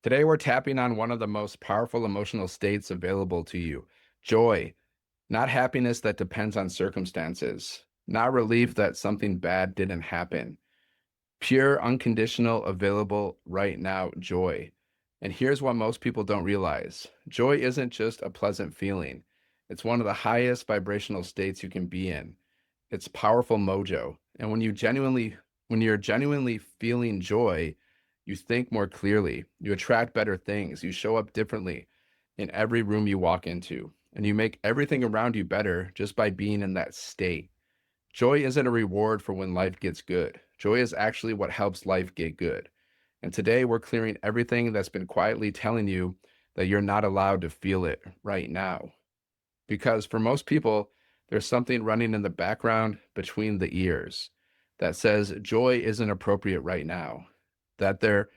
Today, we're tapping on one of the most powerful emotional states available to you: joy, not happiness that depends on circumstances, not relief that something bad didn't happen. Pure, unconditional, available right now joy. And here's what most people don't realize: joy isn't just a pleasant feeling, it's one of the highest vibrational states you can be in. It's powerful mojo. And when you're genuinely feeling joy, you think more clearly, you attract better things, you show up differently in every room you walk into, and you make everything around you better just by being in that state. Joy isn't a reward for when life gets good. Joy is actually what helps life get good. And today we're clearing everything that's been quietly telling you that you're not allowed to feel it right now. Because for most people, there's something running in the background between the ears that says joy isn't appropriate right now. That there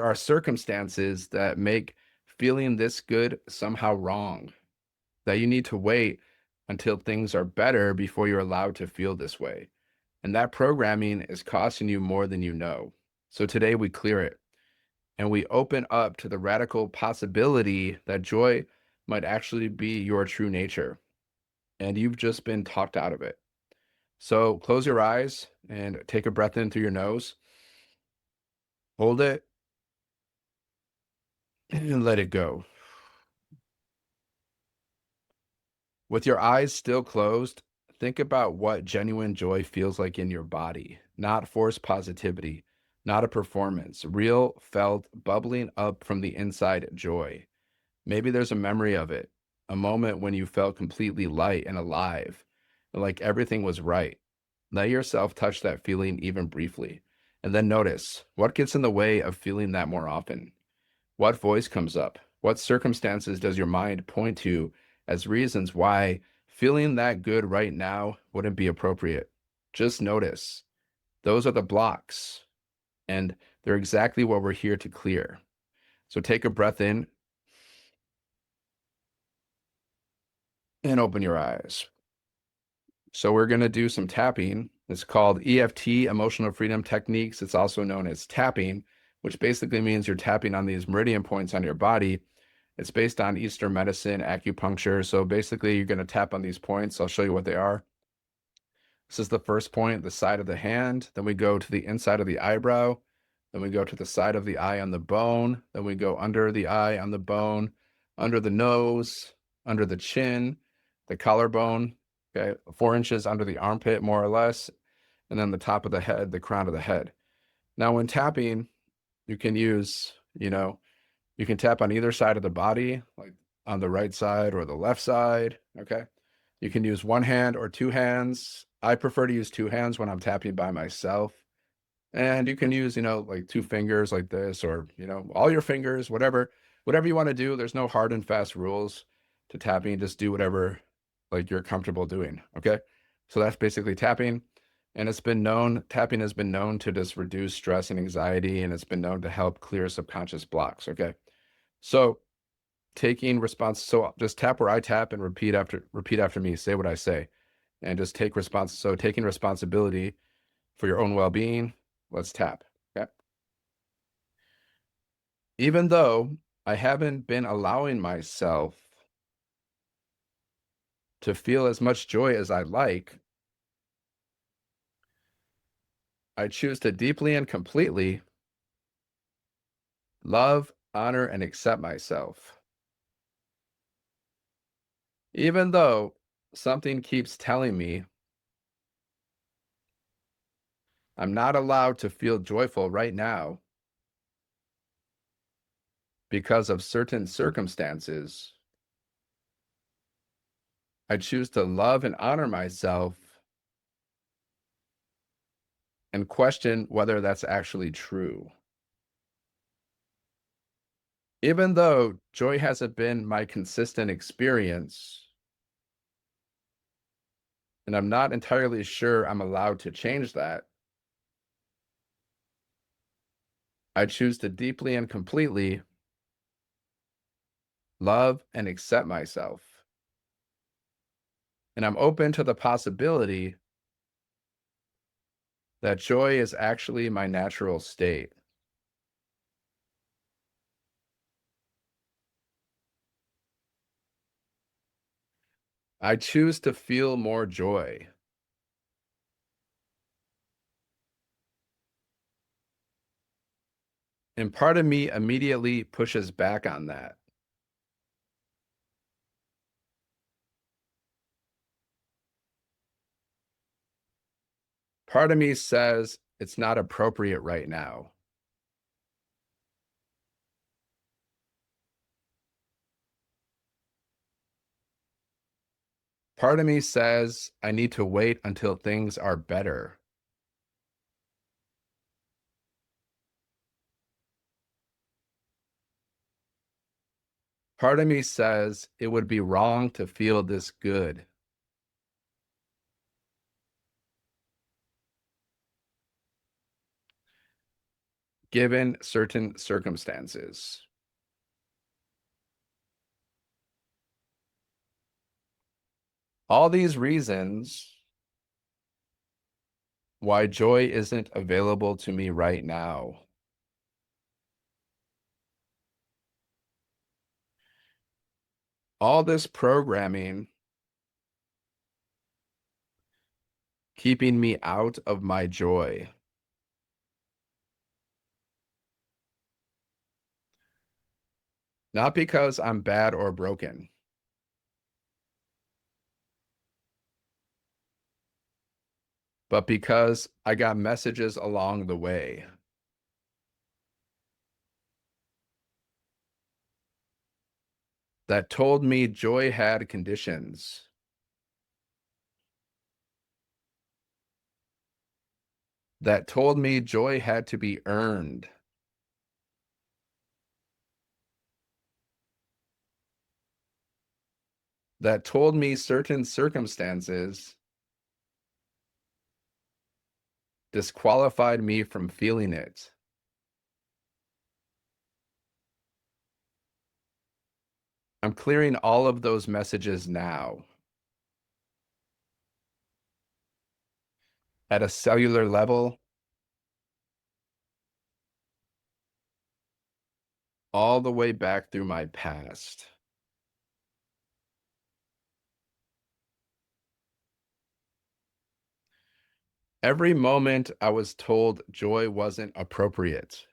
are circumstances that make feeling this good somehow wrong. That you need to wait until things are better before you're allowed to feel this way. And that programming is costing you more than you know. So today we clear it and we open up to the radical possibility that joy might actually be your true nature and you've just been talked out of it. So close your eyes and take a breath in through your nose, hold it, and let it go. With your eyes still closed, think about what genuine joy feels like in your body, not forced positivity, not a performance, real, felt, bubbling up from the inside joy. Maybe there's a memory of it, a moment when you felt completely light and alive, like everything was right. Let yourself touch that feeling even briefly, and then notice what gets in the way of feeling that more often. What voice comes up? What circumstances does your mind point to as reasons why feeling that good right now wouldn't be appropriate? Just notice. Those are the blocks, and they're exactly what we're here to clear. So take a breath in and open your eyes. So we're going to do some tapping. It's called EFT, Emotional Freedom Techniques. It's also known as tapping, which basically means you're tapping on these meridian points on your body. It's based on Eastern medicine, acupuncture. So basically, you're going to tap on these points. I'll show you what they are. This is the first point, the side of the hand. Then we go to the inside of the eyebrow. Then we go to the side of the eye on the bone. Then we go under the eye on the bone, under the nose, under the chin, the collarbone, okay, 4 inches under the armpit, more or less, and then the top of the head, the crown of the head. Now, when tapping, you can use, you can tap on either side of the body, like on the right side or the left side, okay? You can use one hand or two hands. I prefer to use two hands when I'm tapping by myself. And you can use, like 2 fingers like this, or, all your fingers, whatever you want to do. There's no hard and fast rules to tapping. Just do whatever like you're comfortable doing. Okay. So that's basically tapping. And tapping has been known to just reduce stress and anxiety, and it's been known to help clear subconscious blocks. Okay. So so just tap where I tap and repeat after me, say what I say, and just taking responsibility for your own well-being. Let's tap. Okay. Even though I haven't been allowing myself to feel as much joy as I like, I choose to deeply and completely love, honor, and accept myself. Even though something keeps telling me I'm not allowed to feel joyful right now because of certain circumstances, I choose to love and honor myself and question whether that's actually true. Even though joy hasn't been my consistent experience, and I'm not entirely sure I'm allowed to change that, I choose to deeply and completely love and accept myself. And I'm open to the possibility that joy is actually my natural state. I choose to feel more joy. And part of me immediately pushes back on that. Part of me says it's not appropriate right now. Part of me says I need to wait until things are better. Part of me says it would be wrong to feel this good. Given certain circumstances. All these reasons why joy isn't available to me right now. All this programming keeping me out of my joy. Not because I'm bad or broken, but because I got messages along the way that told me joy had conditions, that told me joy had to be earned, that told me certain circumstances disqualified me from feeling it. I'm clearing all of those messages now. At a cellular level, all the way back through my past. Every moment I was told joy wasn't appropriate.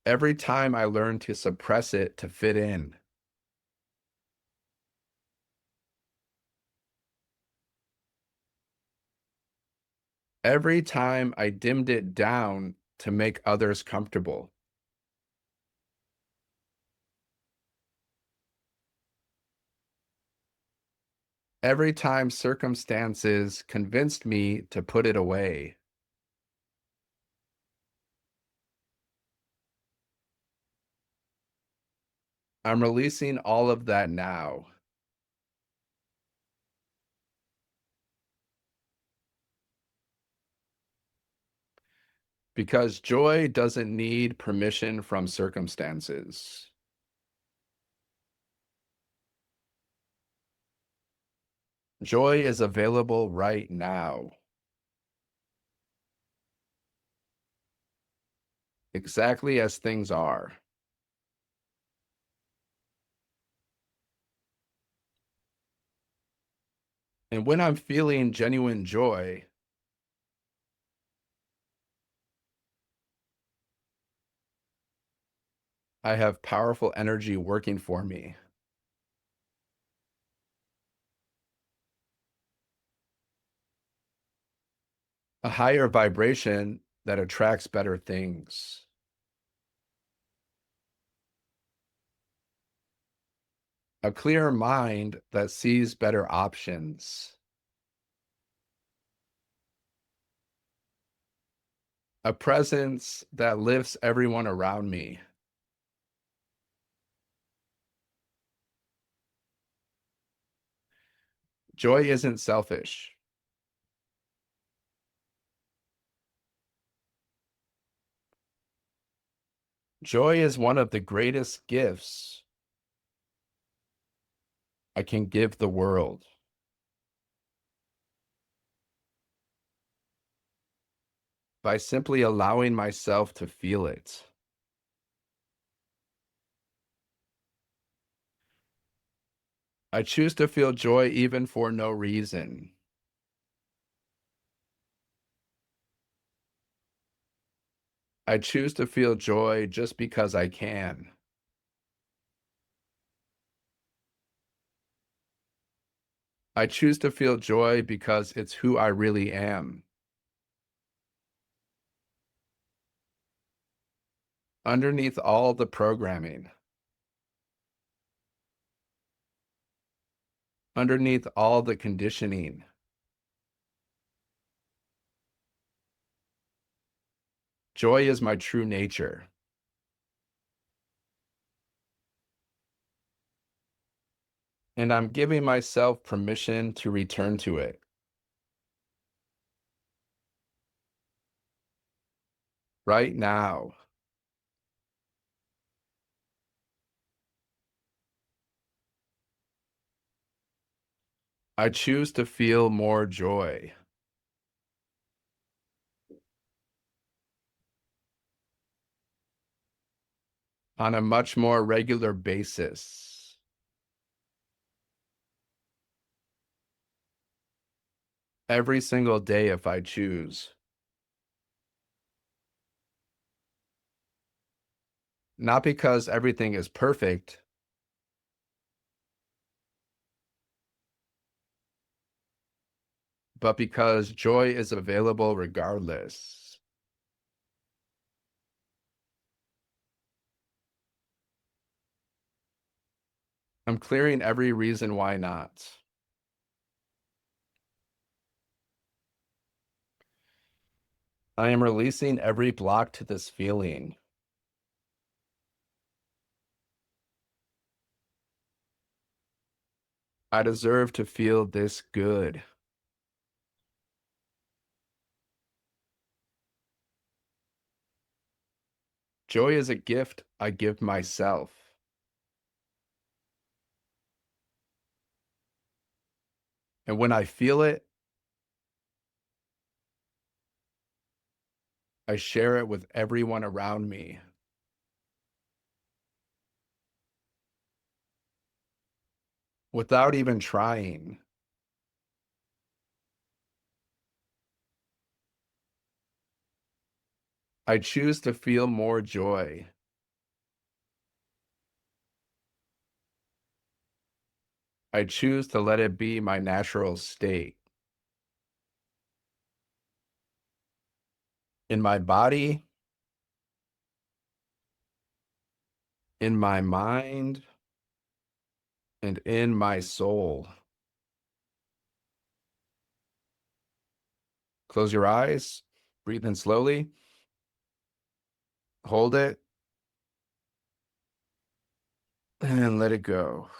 Every time I learned to suppress it to fit in. Every time I dimmed it down to make others comfortable. Every time circumstances convinced me to put it away. I'm releasing all of that now. Because joy doesn't need permission from circumstances. Joy is available right now, exactly as things are. And when I'm feeling genuine joy, I have powerful energy working for me, a higher vibration that attracts better things, a clearer mind that sees better options, a presence that lifts everyone around me. Joy isn't selfish. Joy is one of the greatest gifts I can give the world. By simply allowing myself to feel it. I choose to feel joy even for no reason. I choose to feel joy just because I can. I choose to feel joy because it's who I really am. Underneath all the programming, underneath all the conditioning, joy is my true nature. And I'm giving myself permission to return to it. Right now, I choose to feel more joy on a much more regular basis. Every single day if I choose. Not because everything is perfect, but because joy is available regardless. I'm clearing every reason why not. I am releasing every block to this feeling. I deserve to feel this good. Joy is a gift I give myself. And when I feel it, I share it with everyone around me. Without even trying, I choose to feel more joy. I choose to let it be my natural state. In my body, in my mind, and in my soul. Close your eyes, breathe in slowly, hold it, and let it go.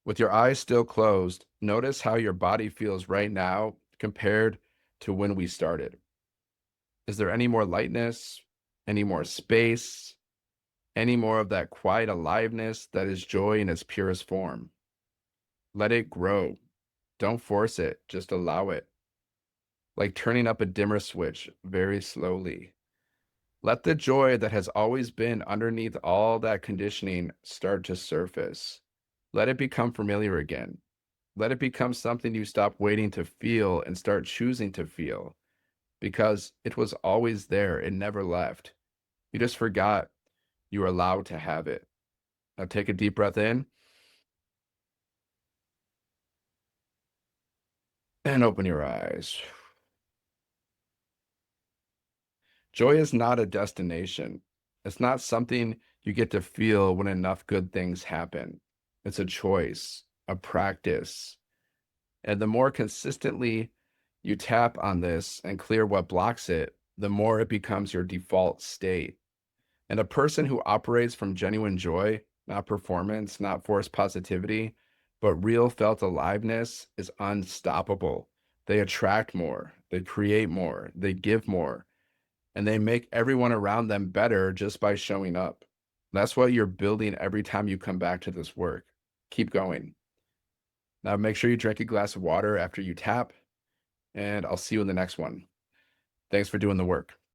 With your eyes still closed, notice how your body feels right now compared to when we started. Is there any more lightness, any more space, any more of that quiet aliveness that is joy in its purest form? Let it grow. Don't force it, just allow it. Like turning up a dimmer switch very slowly. Let the joy that has always been underneath all that conditioning start to surface. Let it become familiar again. Let it become something you stop waiting to feel and start choosing to feel because it was always there. It never left. You just forgot you were allowed to have it. Now take a deep breath in and open your eyes. Joy is not a destination. It's not something you get to feel when enough good things happen. It's a choice, a practice. And the more consistently you tap on this and clear what blocks it, the more it becomes your default state. And a person who operates from genuine joy, not performance, not forced positivity, but real felt aliveness is unstoppable. They attract more, they create more, they give more, and they make everyone around them better just by showing up. That's what you're building every time you come back to this work. Keep going. Now, make sure you drink a glass of water after you tap, and I'll see you in the next one. Thanks for doing the work.